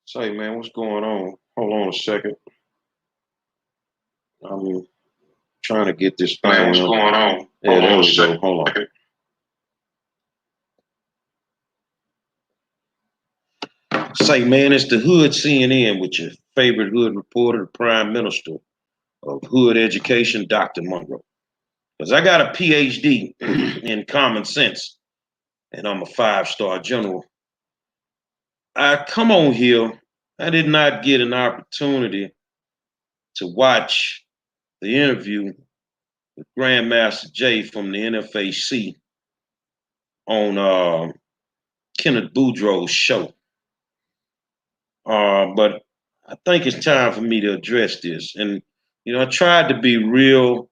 Say, man, what's going on? Hold on a second. I'm trying to get this thing. Man, what's going on? Yeah, there we go. Hold on. Say, man, it's the Hood CNN with your favorite hood reporter, the Prime Minister of Hood Education, Dr. Monroe. Because I got a PhD in common sense, and I'm a five-star general. I come on here. I did not get an opportunity to watch the interview with Grandmaster Jay from the NFAC on Kenneth Boudreaux's show. But I think it's time for me to address this. And, I tried to be real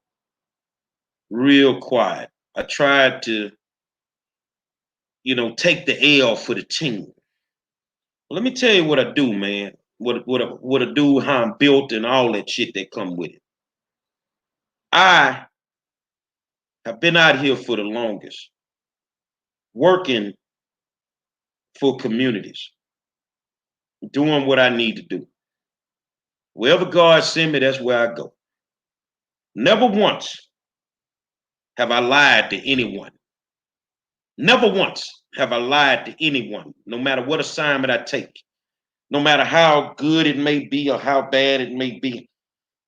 quiet. I tried to, take the L for the team. Let me tell you what I do, man. What I do, how I'm built, and all that shit that come with it. I have been out here for the longest, working for communities, doing what I need to do. Wherever God send me, that's where I go. Never once have I lied to anyone. Never once have I lied to anyone, no matter what assignment I take, no matter how good it may be or how bad it may be.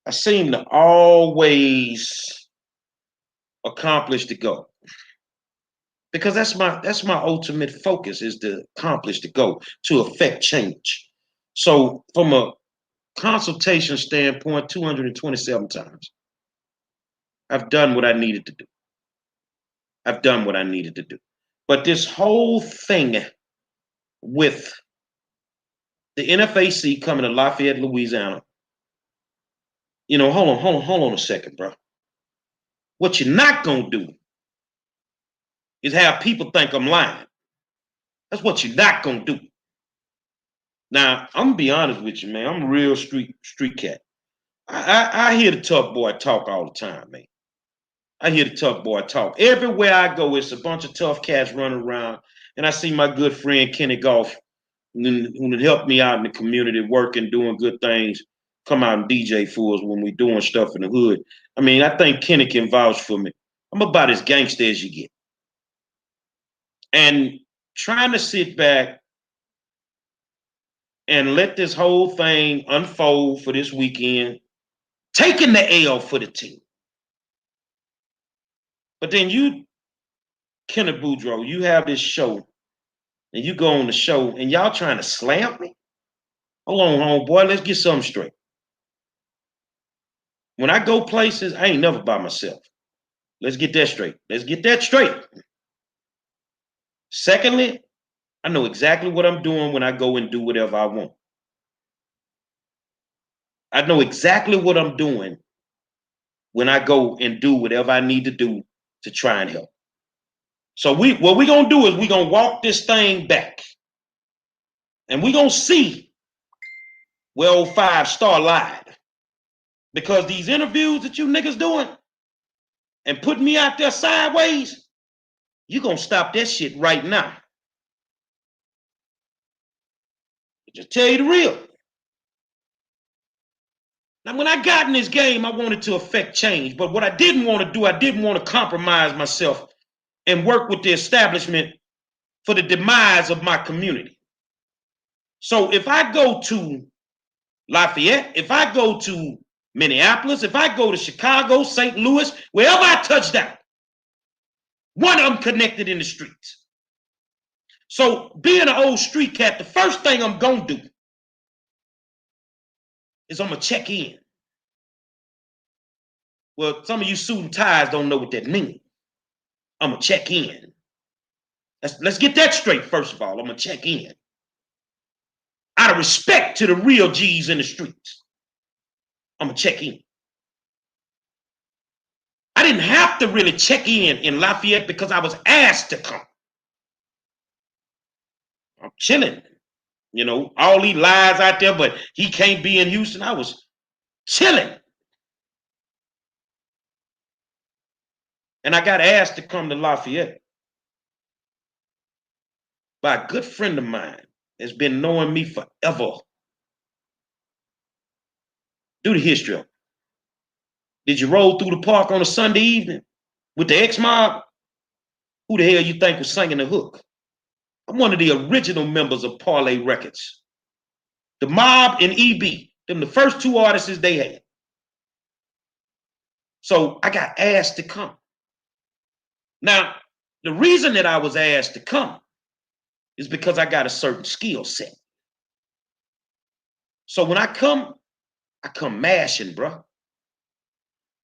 I seem to always accomplish the goal. Because that's my ultimate focus, is to accomplish the goal, to affect change. So from a consultation standpoint, 227 times, I've done what I needed to do. I've done what I needed to do. But this whole thing with the NFAC coming to Lafayette, Louisiana, hold on a second, bro. What you're not gonna do is have people think I'm lying. That's what you're not gonna do. Now, I'm gonna be honest with you, man. I'm a real street cat. I hear the tough boy talk all the time, man. I hear the tough boy talk. Everywhere I go, it's a bunch of tough cats running around. And I see my good friend Kenny Golf, who helped me out in the community, working, doing good things, come out and DJ for us when we doing stuff in the hood. I mean, I think Kenny can vouch for me. I'm about as gangster as you get. And trying to sit back and let this whole thing unfold for this weekend, taking the L for the team. But then you, Kenneth Boudreaux, you have this show, and you go on the show, and y'all trying to slam me? Hold on, homeboy, let's get something straight. When I go places, I ain't never by myself. Let's get that straight. Let's get that straight. Secondly, I know exactly what I'm doing when I go and do whatever I want. I know exactly what I'm doing when I go and do whatever I need to do to try and help. So what we're gonna do is we're gonna walk this thing back. And we're gonna see where old 5-star lied. Because these interviews that you niggas doing and putting me out there sideways, you gonna stop that shit right now. Just tell you the real. Now, when I got in this game, I wanted to affect change. But what I didn't want to do, I didn't want to compromise myself and work with the establishment for the demise of my community. So if I go to Lafayette, if I go to Minneapolis, if I go to Chicago, St. Louis, wherever I touch down, one of them connected in the streets. So being an old street cat, the first thing I'm gonna do is I'm gonna check in. Well, some of you suit and ties don't know what that means. I'm gonna check in. Let's get that straight first of all. I'm gonna check in. Out of respect to the real G's in the streets, I'm gonna check in. I didn't have to really check in Lafayette because I was asked to come. I'm chilling. All these lies out there, but he can't be in Houston. I was chilling. And I got asked to come to Lafayette by a good friend of mine that's been knowing me forever Do the history of it. Did you roll through the park on a Sunday evening with the X-Mob? Who the hell you think was singing the hook? I'm one of the original members of Parlay Records. The Mob and EB, them the first two artists they had. So I got asked to come. Now, the reason that I was asked to come is because I got a certain skill set. So when I come mashing, bro.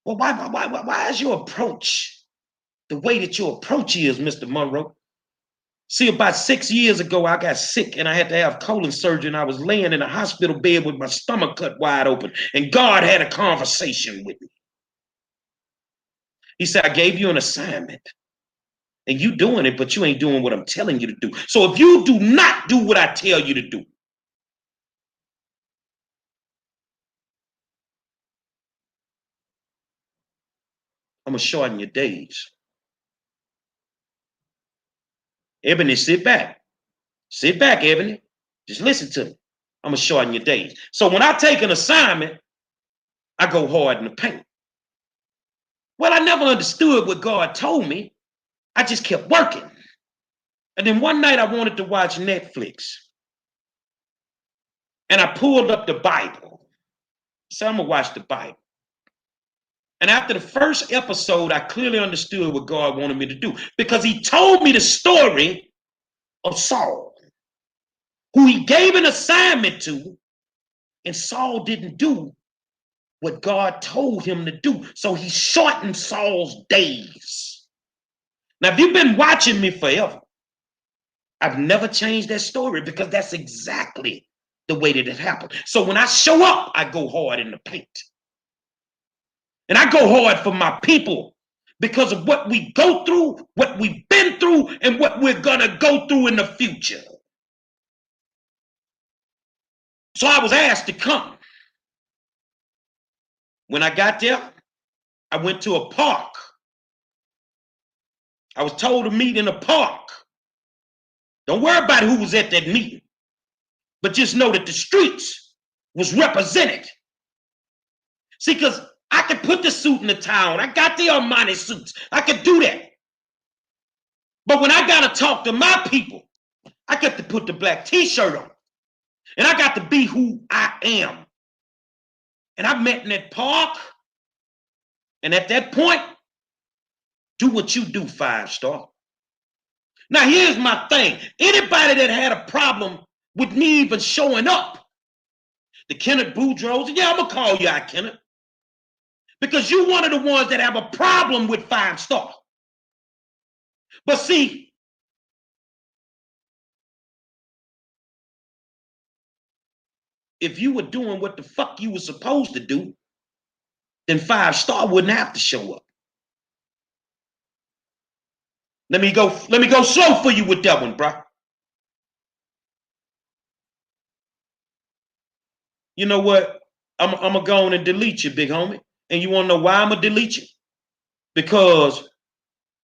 Well, why is your approach the way that your approach is, Mr. Monroe? See, about 6 years ago, I got sick and I had to have colon surgery, and I was laying in a hospital bed with my stomach cut wide open, and God had a conversation with me. He said, I gave you an assignment, and you doing it, but you ain't doing what I'm telling you to do. So if you do not do what I tell you to do, I'm going to shorten your days. Ebony, sit back. Sit back, Ebony. Just listen to me. I'm going to shorten your days. So when I take an assignment, I go hard in the paint. Well, I never understood what God told me. I just kept working. And then one night I wanted to watch Netflix. And I pulled up the Bible. So I'm going to watch the Bible. And after the first episode, I clearly understood what God wanted me to do, because he told me the story of Saul, who he gave an assignment to, and Saul didn't do what God told him to do. So he shortened Saul's days. Now, if you've been watching me forever, I've never changed that story, because that's exactly the way that it happened. So when I show up, I go hard in the paint. And I go hard for my people because of what we go through, what we've been through, and what we're going to go through in the future. So I was asked to come. When I got there, I went to a park. I was told to meet in a park. Don't worry about who was at that meeting, but just know that the streets was represented. See, because I could put the suit in the tie on. I got the Armani suits. I could do that. But when I got to talk to my people, I got to put the black t-shirt on. And I got to be who I am. And I met in that park. And at that point, do what you do, 5-star. Now, here's my thing. Anybody that had a problem with me even showing up, the Kenneth Boudreaux, yeah, I'm going to call you out, Kenneth. Because you're one of the ones that have a problem with 5-star. But see, if you were doing what the fuck you were supposed to do, then 5-star wouldn't have to show up. Let me go slow for you with that one, bro. You know what? I'm going to go on and delete you, big homie. And you want to know why I'm going to delete you? Because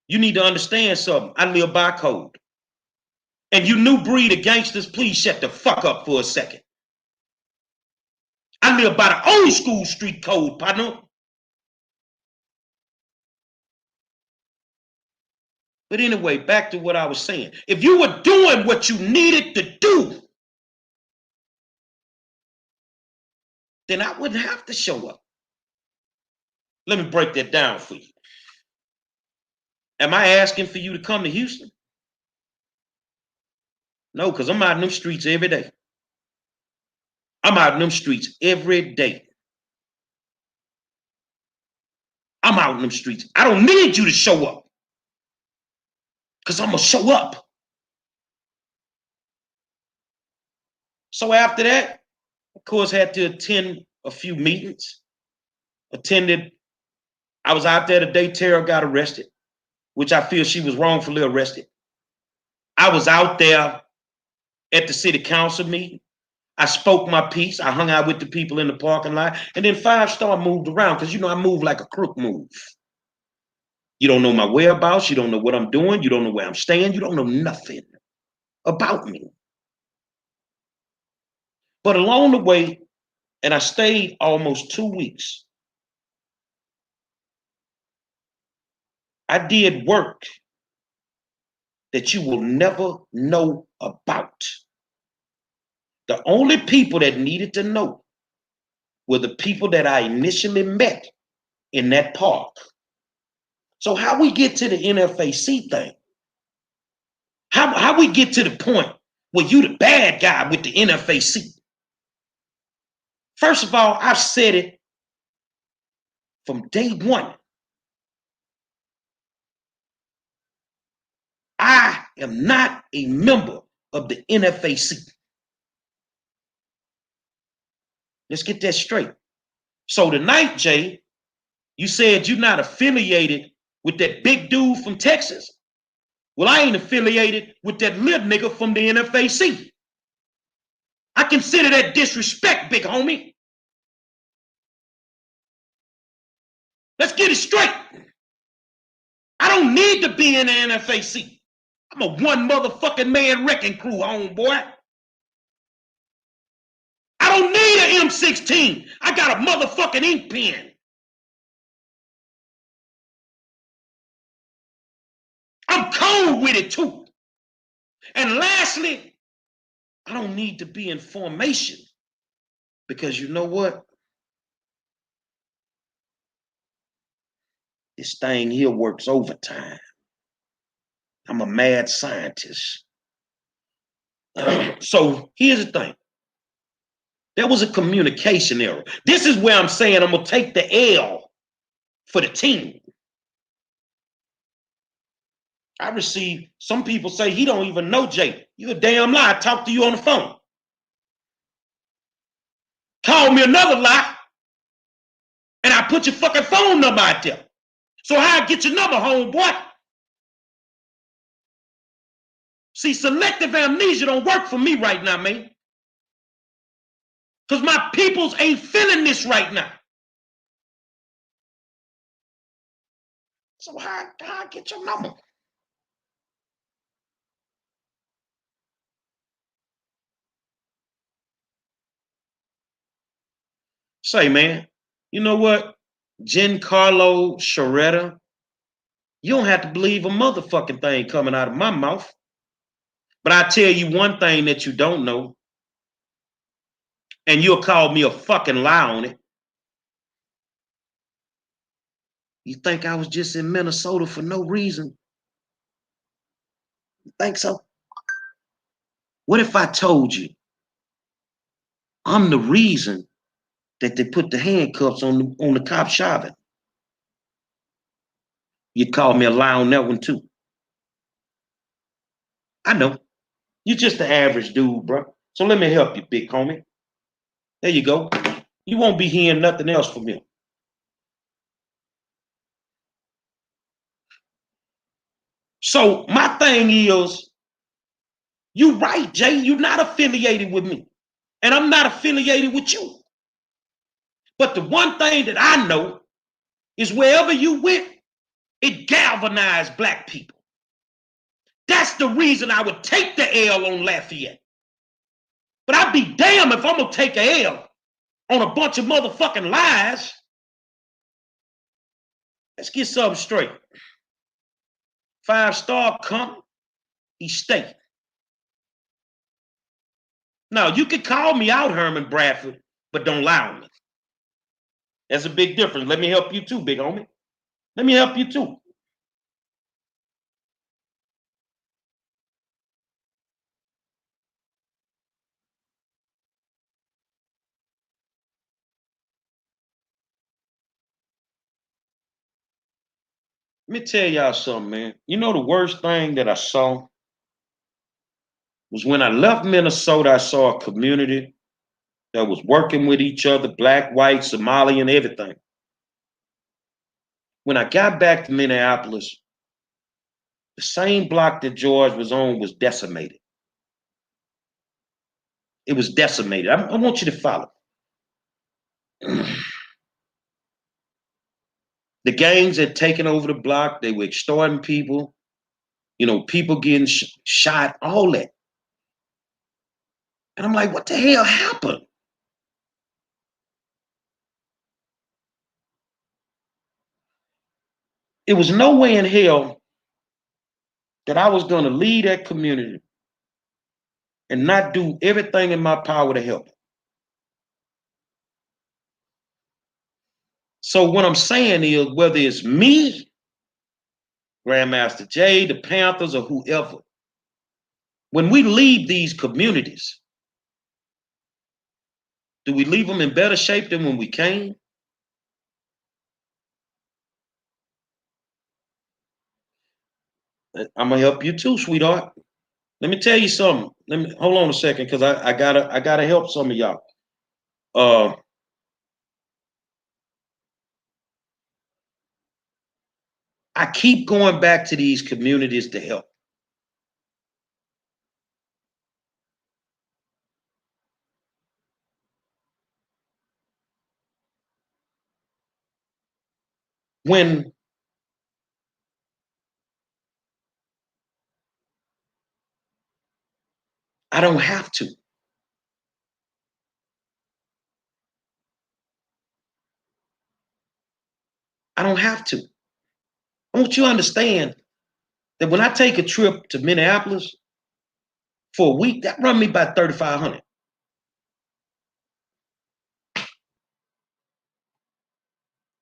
you need to understand something. I live by code. And you new breed of gangsters, please shut the fuck up for a second. I live by the old school street code, partner. But anyway, back to what I was saying. If you were doing what you needed to do, then I wouldn't have to show up. Let me break that down for you. Am I asking for you to come to Houston? No, because I'm out in them streets every day. I'm out in them streets every day. I'm out in them streets. I don't need you to show up, because I'm going to show up. So after that, of course, had to attend a few meetings. I was out there the day Tara got arrested, which I feel she was wrongfully arrested. I was out there at the city council meeting. I spoke my piece. I hung out with the people in the parking lot. And then 5-star moved around, because, you know, I move like a crook move. You don't know my whereabouts. You don't know what I'm doing. You don't know where I'm staying. You don't know nothing about me. But along the way, And I stayed almost 2 weeks. I did work that you will never know about. The only people that needed to know were the people that I initially met in that park. So how we get to the NFAC thing? How we get to the point where you the bad guy with the NFAC? First of all, I've said it from day one. I am not a member of the NFAC. Let's get that straight. So tonight, Jay, you said you're not affiliated with that big dude from Texas. Well, I ain't affiliated with that little nigga from the NFAC. I consider that disrespect, big homie. Let's get it straight. I don't need to be in the NFAC. I'm a one motherfucking man wrecking crew, homeboy. I don't need an M16. I got a motherfucking ink pen. I'm cold with it too. And lastly, I don't need to be in formation because you know what? This thing here works overtime. I'm a mad scientist. So here's the thing. There was a communication error. This is where I'm saying I'm going to take the L for the team. I received, some people say he don't even know Jay. You a damn lie. I talked to you on the phone. Call me another lie, and I put your fucking phone number out there. So how I get your number, homeboy? See, selective amnesia don't work for me right now, man. Because my peoples ain't feeling this right now. So how I get your number? Say, man, you know what? Giancarlo Sciaretta, you don't have to believe a motherfucking thing coming out of my mouth. But I tell you one thing that you don't know, and you'll call me a fucking lie on it. You think I was just in Minnesota for no reason? You think so? What if I told you I'm the reason that they put the handcuffs on the cop Chauvin? You'd call me a lie on that one too. I know. You're just the average dude, bro. So let me help you, big homie. There you go. You won't be hearing nothing else from me. So my thing is, you right, Jay. You're not affiliated with me. And I'm not affiliated with you. But the one thing that I know is wherever you went, it galvanized black people. That's the reason I would take the L on Lafayette. But I'd be damned if I'm going to take a L on a bunch of motherfucking lies. Let's get something straight. 5-star come, he stay. Now, you can call me out, Herman Bradford, but don't lie on me. That's a big difference. Let me help you too, big homie. Let me help you too. Let me tell y'all something, man. You know the worst thing that I saw was when I left Minnesota, I saw a community that was working with each other, black, white, Somali, and everything. When I got back to Minneapolis, the same block that George was on was decimated. It was decimated. I want you to follow. The gangs had taken over the block. They were extorting people. You know, people getting shot, all that. And I'm like, what the hell happened? It was no way in hell that I was going to leave that community and not do everything in my power to help. So what I'm saying is, whether it's me, Grandmaster Jay, the Panthers, or whoever, when we leave these communities, do we leave them in better shape than when we came? I'm gonna help you too, sweetheart. Let me tell you something. Let me hold on a second, because I gotta help some of y'all. I keep going back to these communities to help. When I don't have to. I don't have to. I want you to understand that when I take a trip to Minneapolis for a week, that run me about $3,500.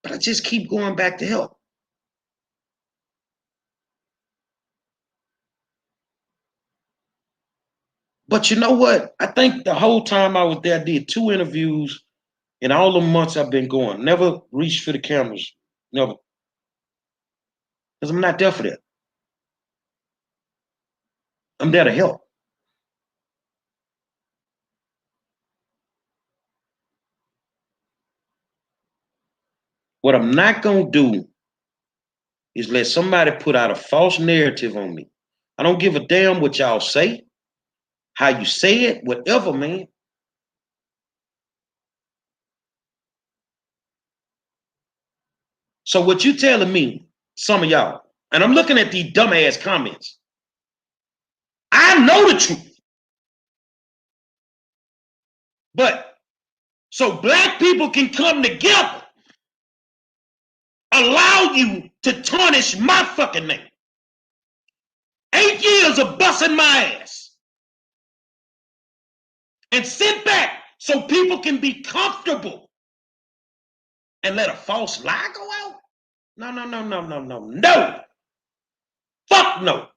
But I just keep going back to help. But you know what? I think the whole time I was there, I did 2 interviews in all the months I've been going. Never reached for the cameras. Never. Because I'm not there for that. I'm there to help. What I'm not going to do is let somebody put out a false narrative on me. I don't give a damn what y'all say, how you say it, whatever, man. So what you telling me, some of y'all, and I'm looking at these dumbass comments. I know the truth. But so black people can come together, allow you to tarnish my fucking name. 8 years of busting my ass. And sit back so people can be comfortable and let a false lie go out? No, no, no, no, no, no, no. Fuck no.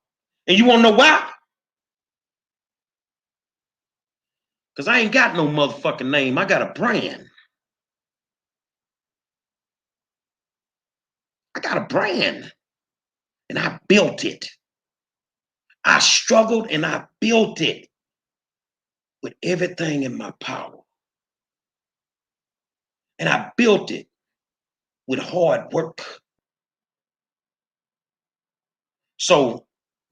And you wanna know why? Because I ain't got no motherfucking name. I got a brand. I got a brand. And I built it. I struggled and I built it with everything in my power. And I built it with hard work. So,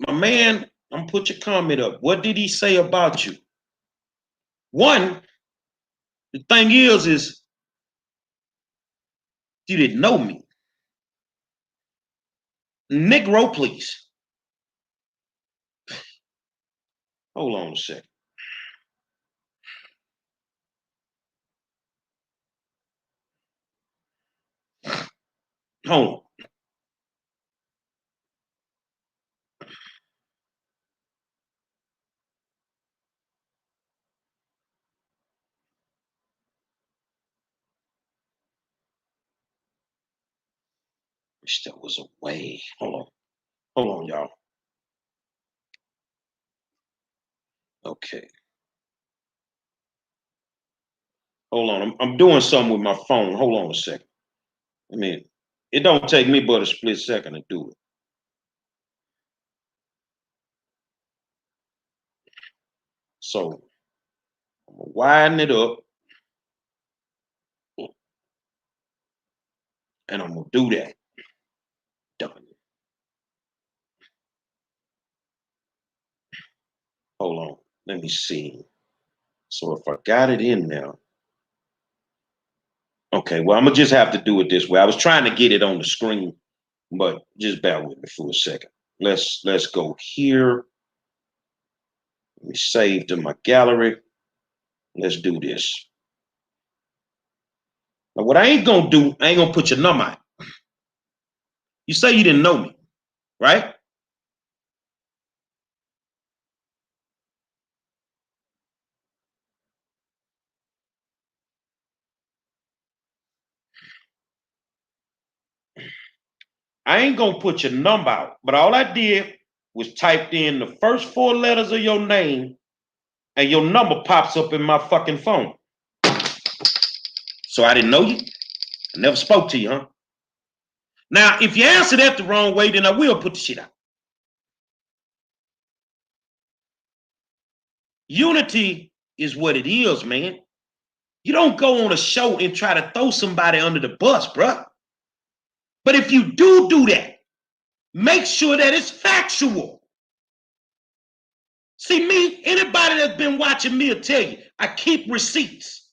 my man, I'm gonna put your comment up. What did he say about you? One, the thing is you didn't know me. Negro, please. Hold on a second. Hold on. Wish there was a way. Hold on. Hold on, y'all. Okay. Hold on. I'm doing something with my phone. Hold on a second. I mean, it don't take me but a split second to do it. So I'm gonna widen it up and I'm gonna do that. Done. Hold on. Let me see. So if I got it in now. Okay, well, I'm gonna just have to do it this way. I was trying to get it on the screen, but just bear with me for a second. Let's go here. Let me save to my gallery. Let's do this. Now, what I ain't gonna do, I ain't gonna put your number out. You say you didn't know me, right? I ain't gonna put your number out, but all I did was typed in the first 4 letters of your name and your number pops up in my fucking phone. So I didn't know you. I never spoke to you, huh? Now, if you answer that the wrong way, then I will put the shit out. Unity is what it is, man. You don't go on a show and try to throw somebody under the bus, bruh. But if you do that, make sure that it's factual. See, me, anybody that's been watching me will tell you, I keep receipts.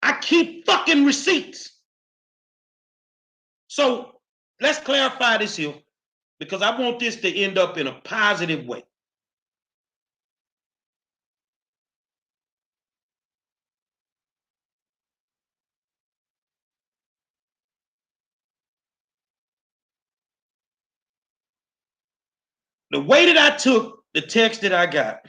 I keep fucking receipts. So let's clarify this here, because I want this to end up in a positive way. The way that I took the text that I got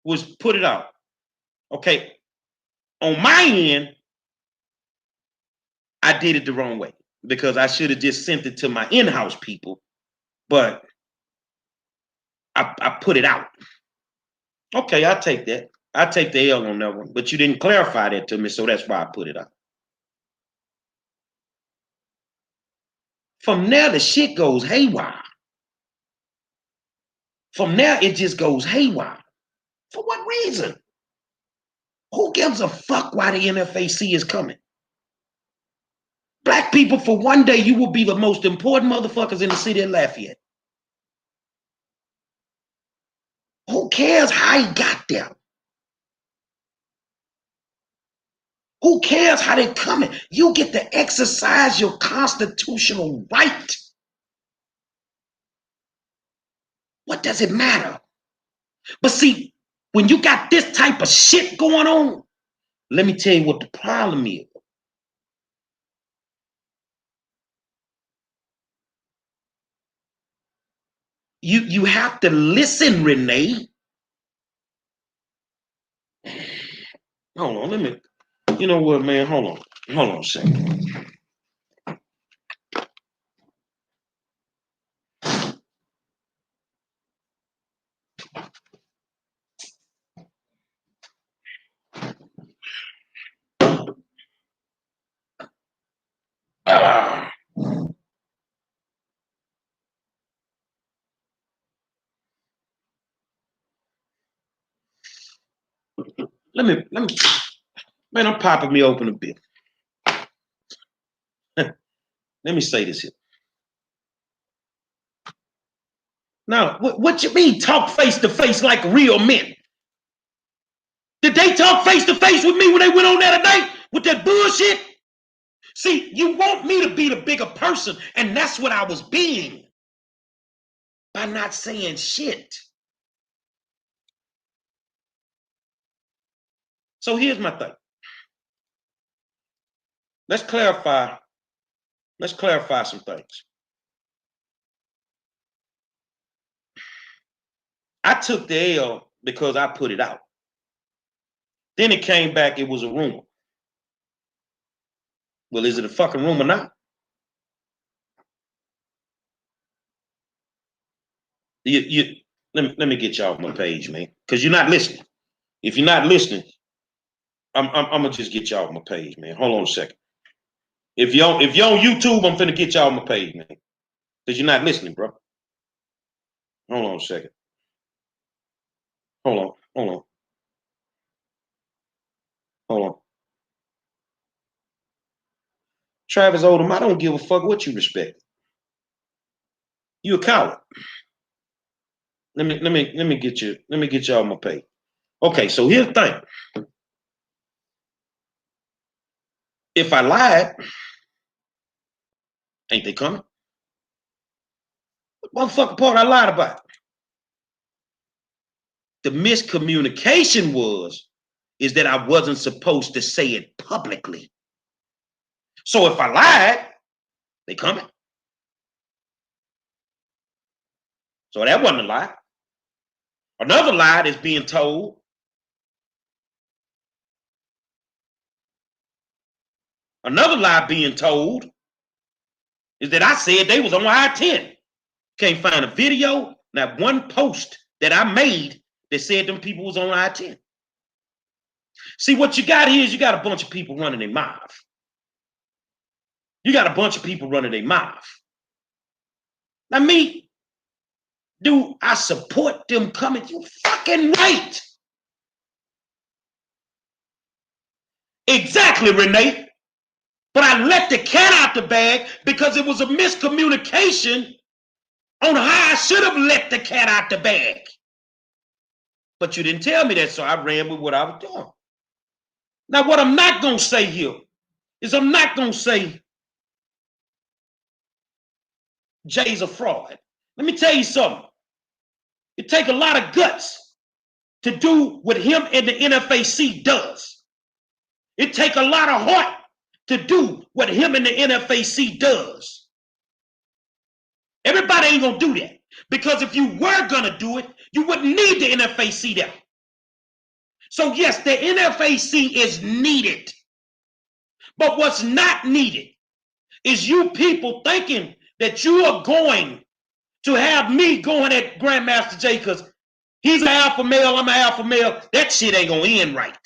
was put it out. Okay, on my end, I did it the wrong way because I should have just sent it to my in-house people, but I put it out. Okay, I'll take that. I'll take the L on that one, but you didn't clarify that to me, so that's why I put it out. From there, the shit goes haywire. From there, it just goes haywire. For what reason? Who gives a fuck why the NFAC is coming? Black people, for one day, you will be the most important motherfuckers in the city of Lafayette. Who cares how he got there? Who cares how they coming? You get to exercise your constitutional right. What does it matter? But see, when you got this type of shit going on, let me tell you what the problem is. You have to listen, Renee. Hold on, let me. You know what, man? Hold on a second. Ah. Let me, man, I'm popping me open a bit. Let me say this here. Now, what you mean talk face to face like real men? Did they talk face to face with me when they went on that night with that bullshit? See, you want me to be the bigger person, and that's what I was being by not saying shit. So here's my thing. Let's clarify some things. I took the L because I put it out. Then it came back, it was a rumor. Well, is it a fucking rumor now? Let me get y'all off my page, man, because you're not listening. If you're not listening, I'm gonna just get y'all off my page, man. Hold on a second. If you're on YouTube, I'm finna get y'all on my page, man, because you're not listening, bro. Hold on a second. Hold on. Travis Odom, I don't give a fuck what you respect. You a coward. Let me get y'all on my page. Okay, so here's the thing. If I lied, ain't they coming? What motherfucking part I lied about? The miscommunication is that I wasn't supposed to say it publicly. So if I lied, they coming. So that wasn't a lie. Another lie is being told. Another lie being told is that I said they was on I-10. Can't find a video, not one post that I made that said them people was on I-10. See, what you got here is you got a bunch of people running their mouth. You got a bunch of people running their mouth. Now me, do I support them coming? You fucking right. Exactly, Renee. But I let the cat out the bag because it was a miscommunication on how I should have let the cat out the bag. But you didn't tell me that, so I ran with what I was doing. Now, what I'm not going to say here is I'm not going to say Jay's a fraud. Let me tell you something. It takes a lot of guts to do what him and the NFAC does. It takes a lot of heart to do what him and the NFAC does. Everybody ain't going to do that. Because if you were going to do it, you wouldn't need the NFAC there. So yes, the NFAC is needed. But what's not needed is you people thinking that you are going to have me going at Grandmaster Jay because he's an alpha male, I'm an alpha male. That shit ain't going to end right.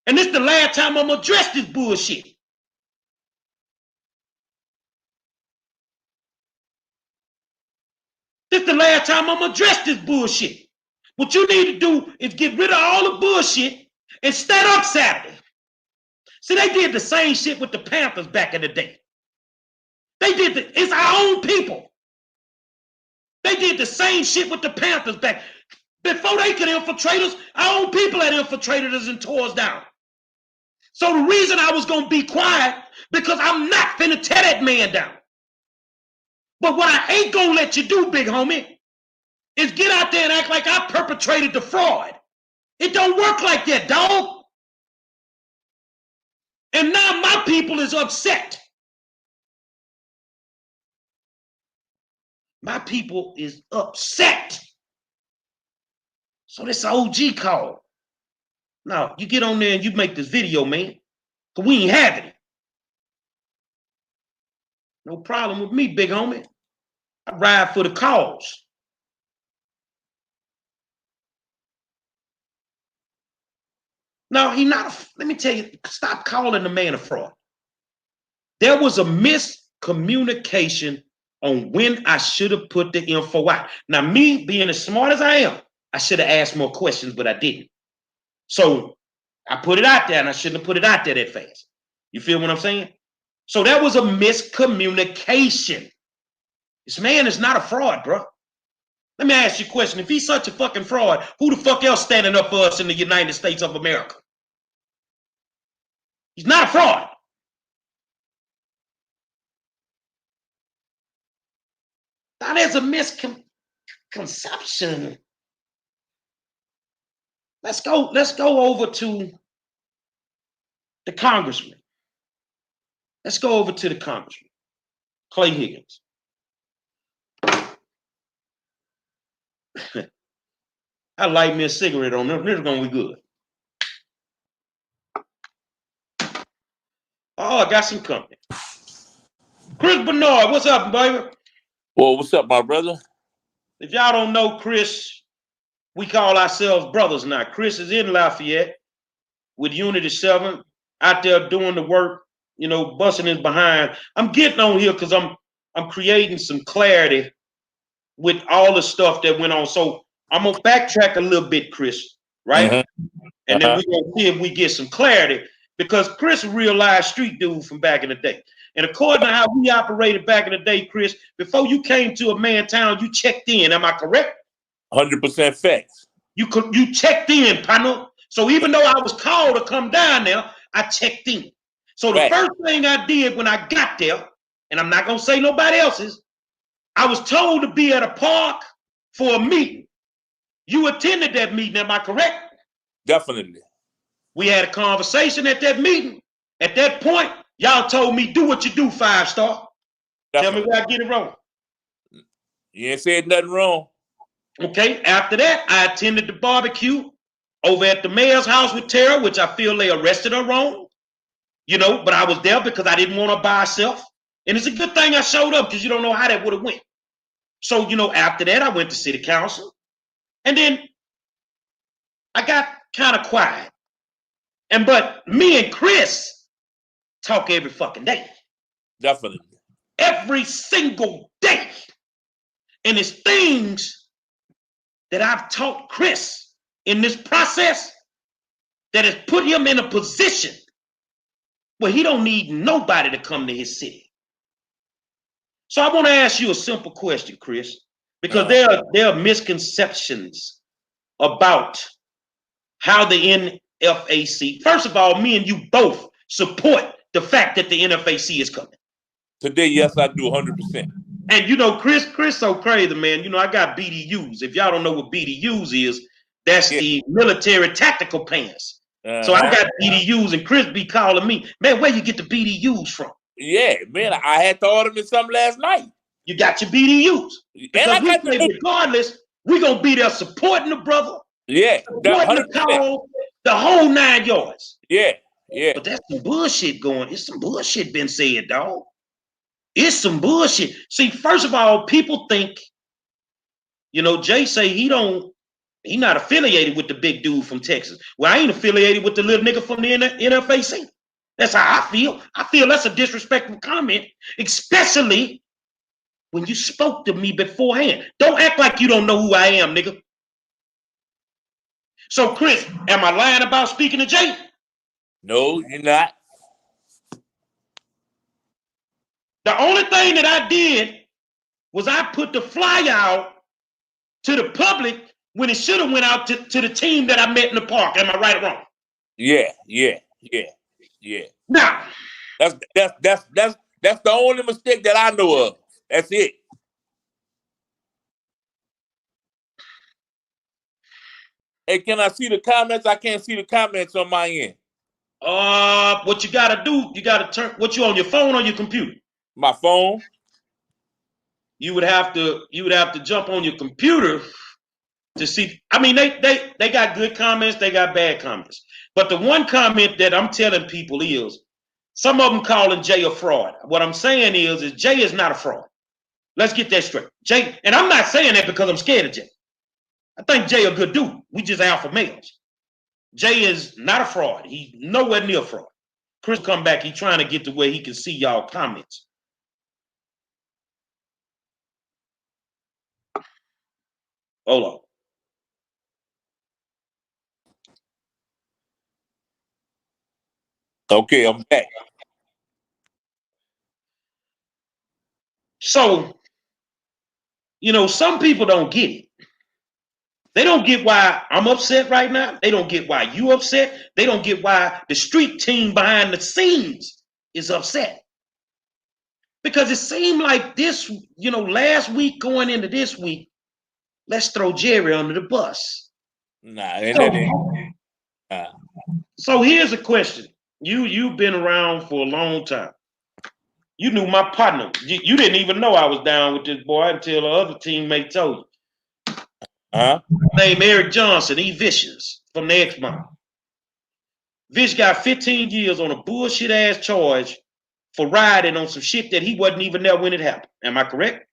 And this is the last time I'm going to address this bullshit. This is the last time I'm going to address this bullshit. What you need to do is get rid of all the bullshit and stand up Saturday. See, they did the same shit with the Panthers back in the day. It's our own people. They did the same shit with the Panthers back. Before they could infiltrate us, our own people had infiltrated us and tore us down. So the reason I was going to be quiet, because I'm not finna tear that man down. But what I ain't going to let you do, big homie, is get out there and act like I perpetrated the fraud. It don't work like that, dog. And now my people is upset. My people is upset. So this OG call. Now, you get on there and you make this video, man. Because we ain't having it. No problem with me, big homie. I ride for the cause. No, let me tell you, stop calling the man a fraud. There was a miscommunication on when I should have put the info out. Now, me being as smart as I am, I should have asked more questions, but I didn't. So I put it out there and I shouldn't have put it out there that fast. You feel what I'm saying? So that was a miscommunication. This man is not a fraud, bro. Let me ask you a question. If he's such a fucking fraud, who the fuck else standing up for us in the United States of America? He's not a fraud. Now there's a misconception. Let's go over to the congressman. Let's go over to the congressman, Clay Higgins. I light me a cigarette on them. This is gonna be good. Oh, I got some company. Chris Bernard, what's up, baby? Well, what's up, my brother? If y'all don't know Chris, we call ourselves brothers now. Chris is in Lafayette with Unity 7, out there doing the work, you know, busting his behind. I'm getting on here because I'm creating some clarity with all the stuff that went on. So I'm gonna backtrack a little bit, Chris, right? Mm-hmm. And then we're gonna see if we get some clarity, because Chris is a real live street dude from back in the day. And according to how we operated back in the day, Chris, before you came to a man town, you checked in. Am I correct? 100% facts. You checked in, partner. So even though I was called to come down there, I checked in. So the first thing I did when I got there, and I'm not gonna say nobody else's, I was told to be at a park for a meeting. You attended that meeting, am I correct? Definitely. We had a conversation at that meeting. At that point, y'all told me, do what you do, 5-star. Tell me where I get it wrong. You ain't said nothing wrong. Okay, after that, I attended the barbecue over at the mayor's house with Tara, which I feel they arrested her wrong. You know, but I was there because I didn't want her by herself. And it's a good thing I showed up because you don't know how that would have went. So, you know, after that, I went to city council. And then I got kind of quiet. But me and Chris talk every fucking day. Definitely. Every single day. And it's things that I've taught Chris in this process that has put him in a position where he don't need nobody to come to his city. So I want to ask you a simple question, Chris, because there are misconceptions about how the NFAC, first of all, me and you both support the fact that the NFAC is coming. Today, yes, I do 100%. And you know, Chris so crazy, man. You know, I got BDUs. If y'all don't know what BDUs is, that's the military tactical pants. So I got BDUs, and Chris be calling me, man, where you get the BDUs from? Yeah, man, I had to order me some last night. You got your BDUs. Because and I got regardless, we're going to be there supporting the brother. Yeah, supporting the call, the whole 9 yards. Yeah. But that's some bullshit going. It's some bullshit been said, dog. It's some bullshit. See, first of all, people think, you know, Jay say he not affiliated with the big dude from Texas. Well, I ain't affiliated with the little nigga from the NFAC. That's how I feel. I feel that's a disrespectful comment, especially when you spoke to me beforehand. Don't act like you don't know who I am, nigga. So, Chris, am I lying about speaking to Jay? No, you're not. The only thing that I did was I put the flyer out to the public when it should have went out to the team that I met in the park. Am I right or wrong? Yeah. Now, that's the only mistake that I know of. That's it. Hey, can I see the comments? I can't see the comments on my end. What you gotta do, you gotta turn. What you on your phone or your computer? My phone. You would have to jump on your computer to see. I mean, they got good comments, they got bad comments. But the one comment that I'm telling people is, some of them calling Jay a fraud. What I'm saying is Jay is not a fraud. Let's get that straight. Jay, and I'm not saying that because I'm scared of Jay. I think Jay a good dude. We just alpha males. Jay is not a fraud. He's nowhere near fraud. Chris come back. He's trying to get to where he can see y'all comments. Hold on. Okay, I'm back. So, you know, some people don't get it. They don't get why I'm upset right now. They don't get why you upset. They don't get why the street team behind the scenes is upset. Because it seemed like this, you know, last week going into this week, let's throw Jerry under the bus. So here's a question. You've been around for a long time. You knew my partner. You didn't even know I was down with this boy until the other teammate told you. Named Eric Johnson, he vicious from the X-Mount. Vish got 15 years on a bullshit ass charge for riding on some shit that he wasn't even there when it happened. Am I correct?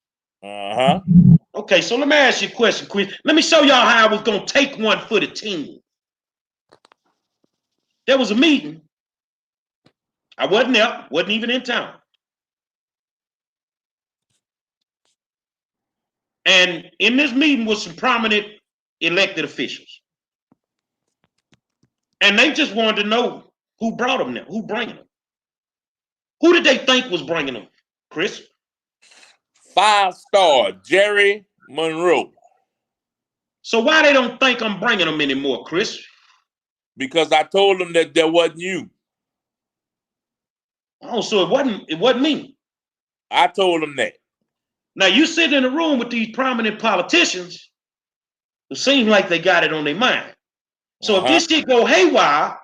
Okay, so let me ask you a question, Chris. Let me show y'all how I was gonna take one for the team. There was a meeting. I wasn't there, wasn't even in town. And in this meeting was some prominent elected officials. And they just wanted to know who brought them there, who bringing them. Who did they think was bringing them, Chris? 5-star Jerry Monroe. So why they don't think I'm bringing them anymore, Chris? Because I told them that there wasn't you. Oh, so it wasn't me. I told them that. Now you sitting in a room with these prominent politicians who seem like they got it on their mind. So if this shit go haywire,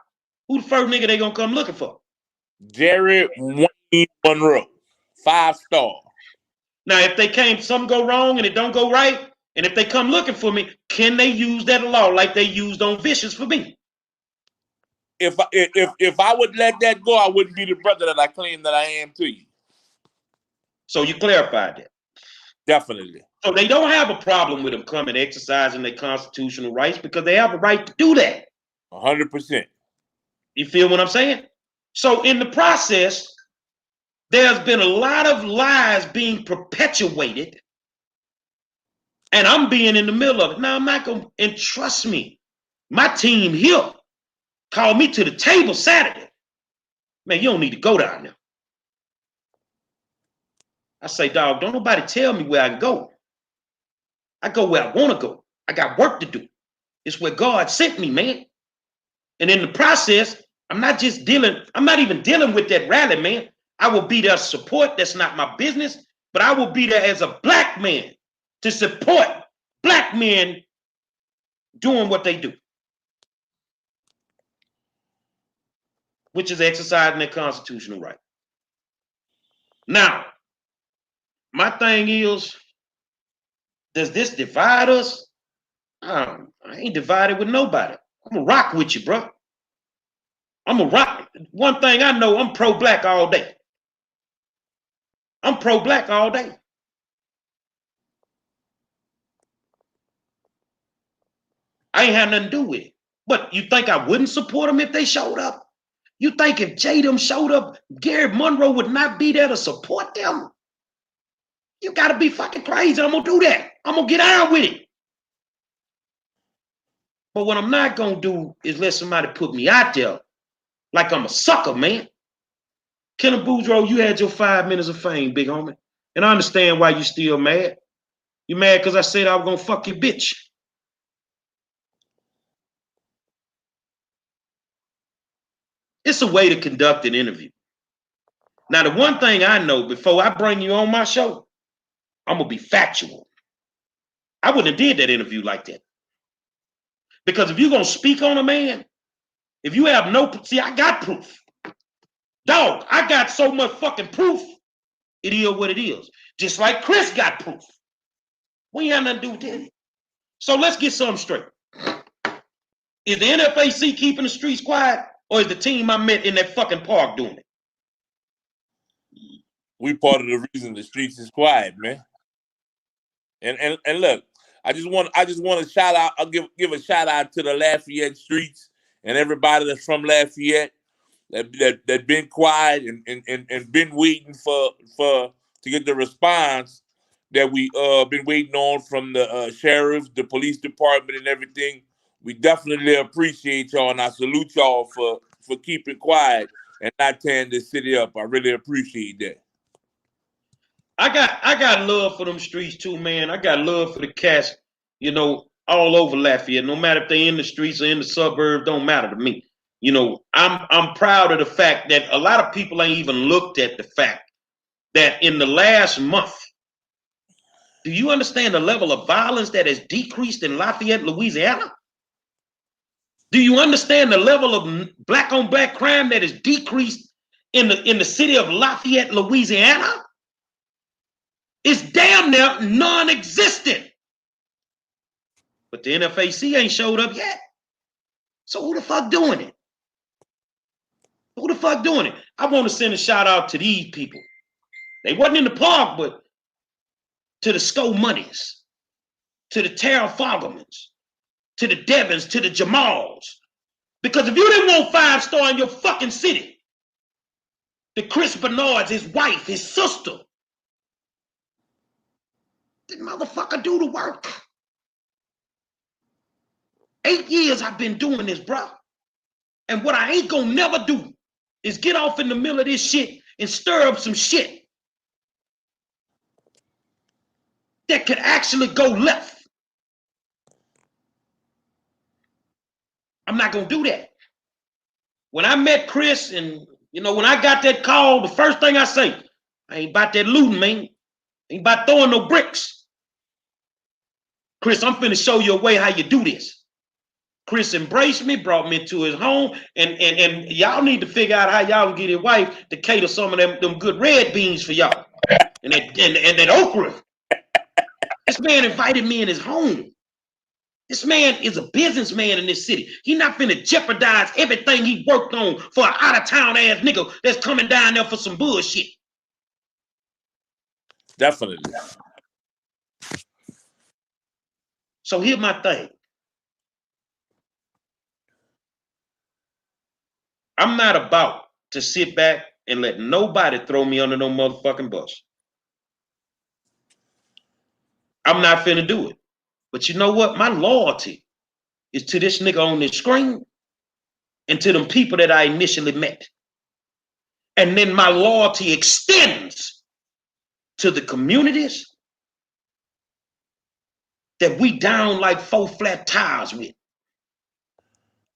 who the first nigga they gonna come looking for? Jerry Wayne Monroe, 5-star. Now, if they came, something go wrong and it don't go right, and if they come looking for me, can they use that law like they used on Vicious for me? If I would let that go, I wouldn't be the brother that I claim that I am to you. So you clarified that. Definitely. So they don't have a problem with them coming exercising their constitutional rights because they have a right to do that. 100%. You feel what I'm saying? So in the process, there's been a lot of lies being perpetuated, and I'm being in the middle of it. Now I'm not gonna, and trust me, my team here called me to the table Saturday. Man, you don't need to go down there. I say, dog, don't nobody tell me where I can go. I go where I want to go. I got work to do. It's where God sent me, man. And in the process, I'm not even dealing with that rally, man. I will be there to support. That's not my business. But I will be there as a black man to support black men doing what they do, which is exercising their constitutional right. Now, my thing is, does this divide us? I ain't divided with nobody. I'm gonna rock with you, bro. I'm gonna rock. One thing I know, I'm pro-black all day. I'm pro-black all day. I ain't had nothing to do with it. But you think I wouldn't support them if they showed up? You think if Jadam showed up, Gary Monroe would not be there to support them? You gotta be fucking crazy. I'm gonna do that. I'm gonna get out with it. But what I'm not gonna do is let somebody put me out there like I'm a sucker, man. Kenneth Boudreaux, you had your 5 minutes of fame, big homie. And I understand why you still mad. You mad because I said I was gonna fuck your bitch. It's a way to conduct an interview. Now, the one thing I know, before I bring you on my show, I'm gonna be factual. I wouldn't have did that interview like that. Because if you're gonna speak on a man, if you have no, see, I got proof. Dog, I got so much fucking proof, it is what it is. Just like Chris got proof. We ain't have nothing to do with that. So let's get something straight. Is the NFAC keeping the streets quiet, or is the team I met in that fucking park doing it? We part of the reason the streets is quiet, man. And look, I just want to shout out. I'll give a shout out to the Lafayette streets and everybody that's from Lafayette that been quiet and been waiting for to get the response that we been waiting on from the sheriff, the police department, and everything. We definitely appreciate y'all, and I salute y'all for keeping quiet and not tearing this city up. I really appreciate that. I got love for them streets too, man. I got love for the cats, you know, all over Lafayette. No matter if they in the streets or in the suburbs, don't matter to me. You know, I'm proud of the fact that a lot of people ain't even looked at the fact that in the last month, do you understand the level of violence that has decreased in Lafayette, Louisiana? Do you understand the level of black on black crime that has decreased in the city of Lafayette, Louisiana? It's damn near non-existent. But the NFAC ain't showed up yet. So who the fuck doing it? Who the fuck doing it? I want to send a shout out to these people. They wasn't in the park, but to the Sco Moneys, to the Terrell Fogelmans, to the Devins, to the Jamals. Because if you didn't want 5-star in your fucking city, the Chris Bernards, his wife, his sister, the motherfucker do the work. 8 years I've been doing this, bro. And what I ain't gonna never do is get off in the middle of this shit and stir up some shit that could actually go left. I'm not gonna do that. When I met Chris and, you know, when I got that call, the first thing I say, I ain't about that looting, man. Ain't about throwing no bricks. Chris, I'm finna show you a way how you do this. Chris embraced me, brought me to his home, and y'all need to figure out how y'all can get his wife to cater some of them good red beans for y'all. And that okra. This man invited me in his home. This man is a businessman in this city. He not finna jeopardize everything he worked on for an out-of-town ass nigga that's coming down there for some bullshit. Definitely. So here's my thing. I'm not about to sit back and let nobody throw me under no motherfucking bus. I'm not finna do it. But you know what? My loyalty is to this nigga on this screen and to them people that I initially met. And then my loyalty extends to the communities that we down like 4 flat tires with.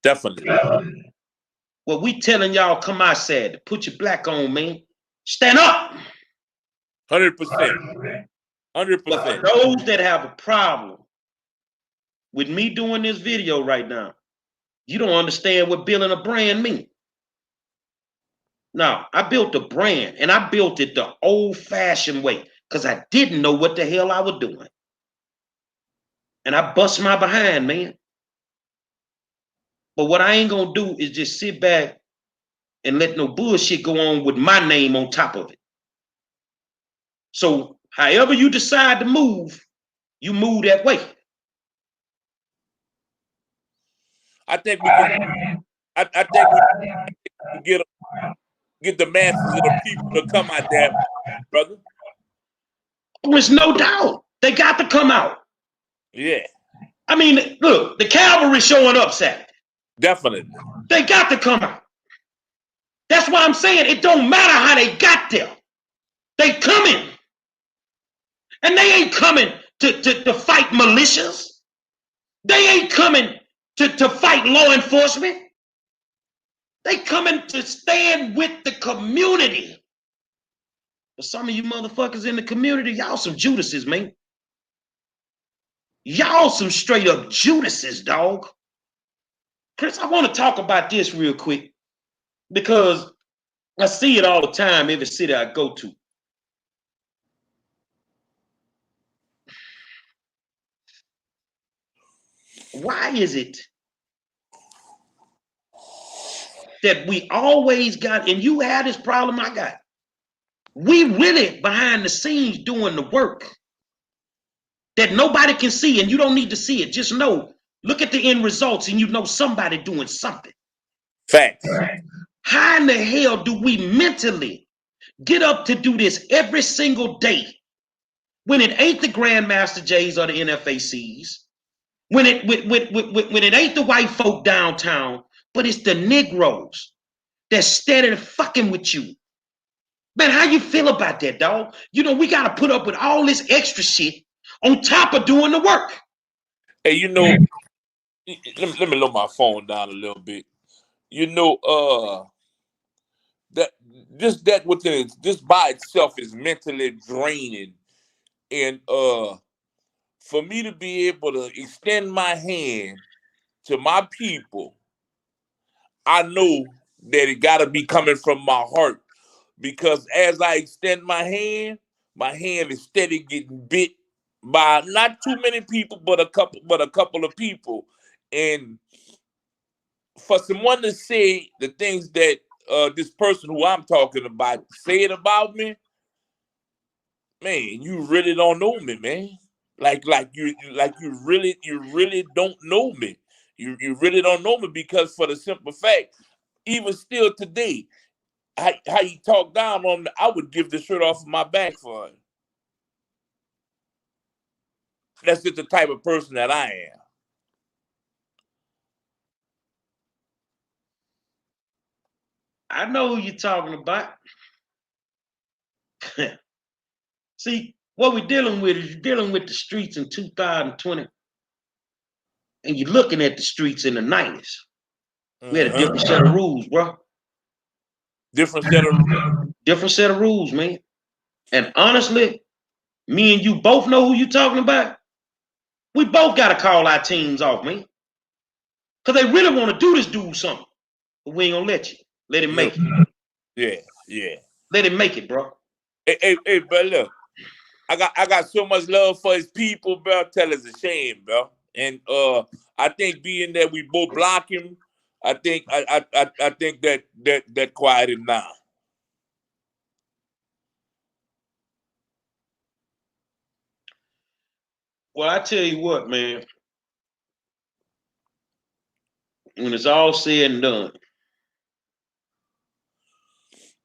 Definitely. Well, we telling y'all come outside, put your black on, man. Stand up. 100%. 100%. But for those that have a problem with me doing this video right now, you don't understand what building a brand means. Now, I built a brand, and I built it the old-fashioned way because I didn't know what the hell I was doing. And I bust my behind, man. But what I ain't gonna do is just sit back and let no bullshit go on with my name on top of it. So however you decide to move, you move that way. I think we can. I think we can get the masses of the people to come out there, brother. There's no doubt they got to come out. Yeah. I mean, look, the cavalry showing up Saturday. Definitely. They got to come out. That's why I'm saying it don't matter how they got there. They coming. And they ain't coming to fight militias. They ain't coming to fight law enforcement. They coming to stand with the community. But some of you motherfuckers in the community, y'all some Judases, man. Y'all some straight up Judases, dog. Chris, I want to talk about this real quick because I see it all the time every city I go to. Why is it that we always got, and you had this problem I got, we really behind the scenes doing the work that nobody can see, and you don't need to see it. Just know, look at the end results and you know somebody doing something. Facts. How in the hell do we mentally get up to do this every single day when it ain't the Grandmaster J's or the NFACs, when it ain't the white folk downtown, but it's the Negroes that's steady fucking with you? Man, how you feel about that, dog? You know, we got to put up with all this extra shit on top of doing the work. Hey, you know, let me lower my phone down a little bit. You know, that within this by itself is mentally draining, and for me to be able to extend my hand to my people, I know that it got to be coming from my heart, because as I extend my hand is steady getting bit by not too many people, but a couple of people. And for someone to say the things that this person who I'm talking about said about me, man, you really don't know me, man. Like you really don't know me. You really don't know me, because for the simple fact, even still today, how you talk down on me, I would give the shirt off of my back for it. That's just the type of person that I am. I know who you're talking about. See, what we're dealing with is you're dealing with the streets in 2020, and you're looking at the streets in the 90s. We had a different set of rules, bro. Different set of rules, man. And honestly, Me and you both know who you talking about. We both got to call our teams off, man. Because they really want to do this dude something. But we ain't going to let you. Let him make it. Yeah. Let him make it, bro. Hey, bro, look. I got so much love for his people, bro. Tell us a shame, bro. And I think being that we both block him, I think that quiet him now. Well, I tell you what, man. When it's all said and done,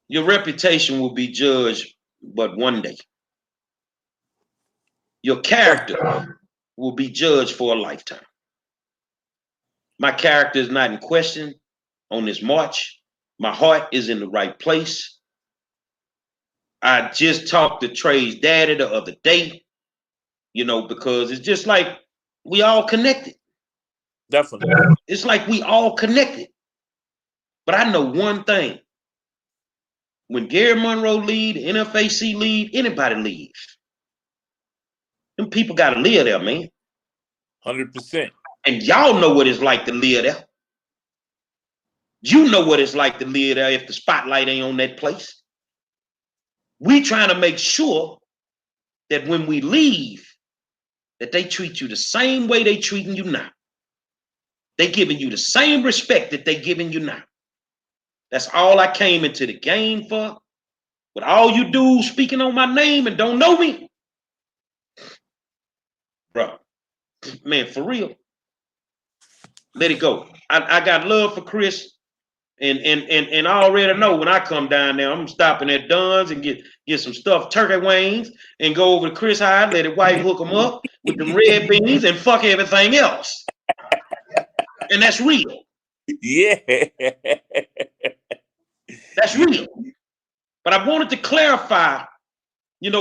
your reputation will be judged but one day. Your character will be judged for a lifetime. My character is not in question on this march. My heart is in the right place. I just talked to Trey's daddy the other day, because it's just like we all connected. Definitely. It's like we all connected. But I know one thing. When Gary Monroe leave, NFAC leave, anybody leave, them people got to live there, man. 100%. And y'all know what it's like to live there. You know what it's like to live there if the spotlight ain't on that place. We trying to make sure that when we leave, that they treat you the same way they treating you now. They giving you the same respect that they giving you now. That's all I came into the game for. With all you dudes speaking on my name and don't know me, bro, man, for real. Let it go. I got love for Chris, and I already know when I come down there, I'm stopping at Dunn's and get some stuffed turkey wings and go over to Chris Hyde, let his wife hook him up with them red beans and fuck everything else. And that's real. Yeah. That's real. But I wanted to clarify,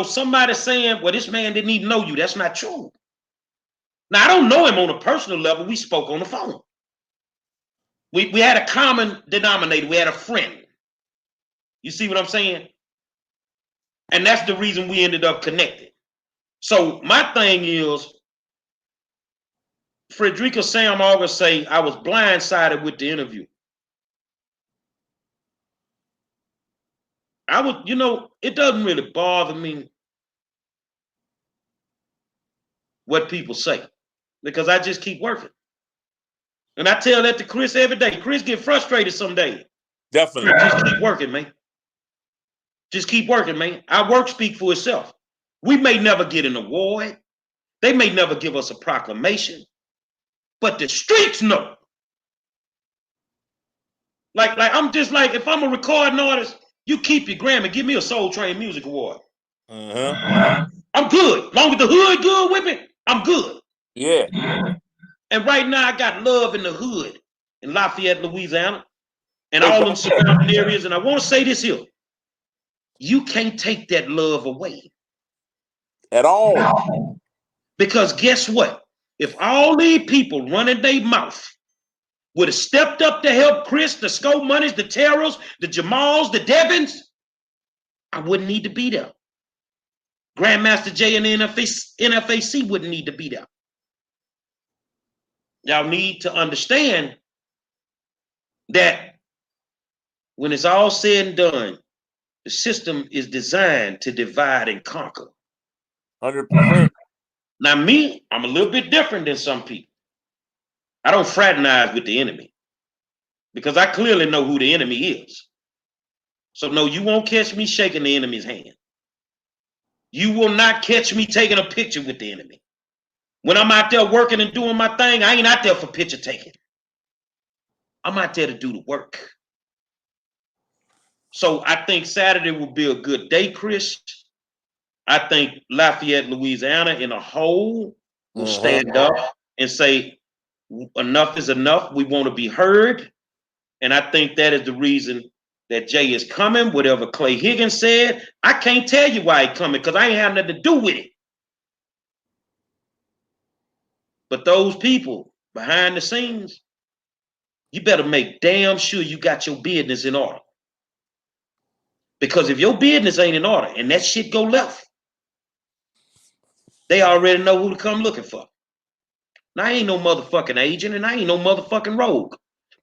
somebody saying, well, this man didn't even know you. That's not true. Now, I don't know him on a personal level. We spoke on the phone. We had a common denominator. We had a friend. You see what I'm saying? And that's the reason we ended up connected. So my thing is, Frederica Sam August say, I was blindsided with the interview. It doesn't really bother me what people say because I just keep working. And I tell that to Chris every day. Chris get frustrated some days. Definitely. Just keep working, man. Just keep working, man. Our work speak for itself. We may never get an award. They may never give us a proclamation. But the streets know. Like I'm just like, if I'm a recording artist, you keep your Grammy, give me a Soul Train Music Award. I'm good. Long as the hood good with me, I'm good. Yeah. And right now I got love in the hood in Lafayette, Louisiana, and all them surrounding areas. And I want to say this here. You can't take that love away. At all. Because guess what? If all these people running their mouth would have stepped up to help Chris, the Scope Monies, the Terrells, the Jamals, the Devins, I wouldn't need to be there. Grandmaster J and the NFAC wouldn't need to be there. Y'all need to understand that when it's all said and done, the system is designed to divide and conquer. 100%. Now me, I'm a little bit different than some people. I don't fraternize with the enemy because I clearly know who the enemy is. So no, you won't catch me shaking the enemy's hand. You will not catch me taking a picture with the enemy. When I'm out there working and doing my thing, I ain't out there for picture taking. I'm out there to do the work. So I think Saturday will be a good day, Chris. I think Lafayette, Louisiana in a whole will stand up and say, enough is enough. We want to be heard. And I think that is the reason that Jay is coming. Whatever Clay Higgins said, I can't tell you why he's coming because I ain't have nothing to do with it. But those people behind the scenes, you better make damn sure you got your business in order. Because if your business ain't in order and that shit go left, They already know who to come looking for. Now, I ain't no motherfucking agent, and I ain't no motherfucking rogue.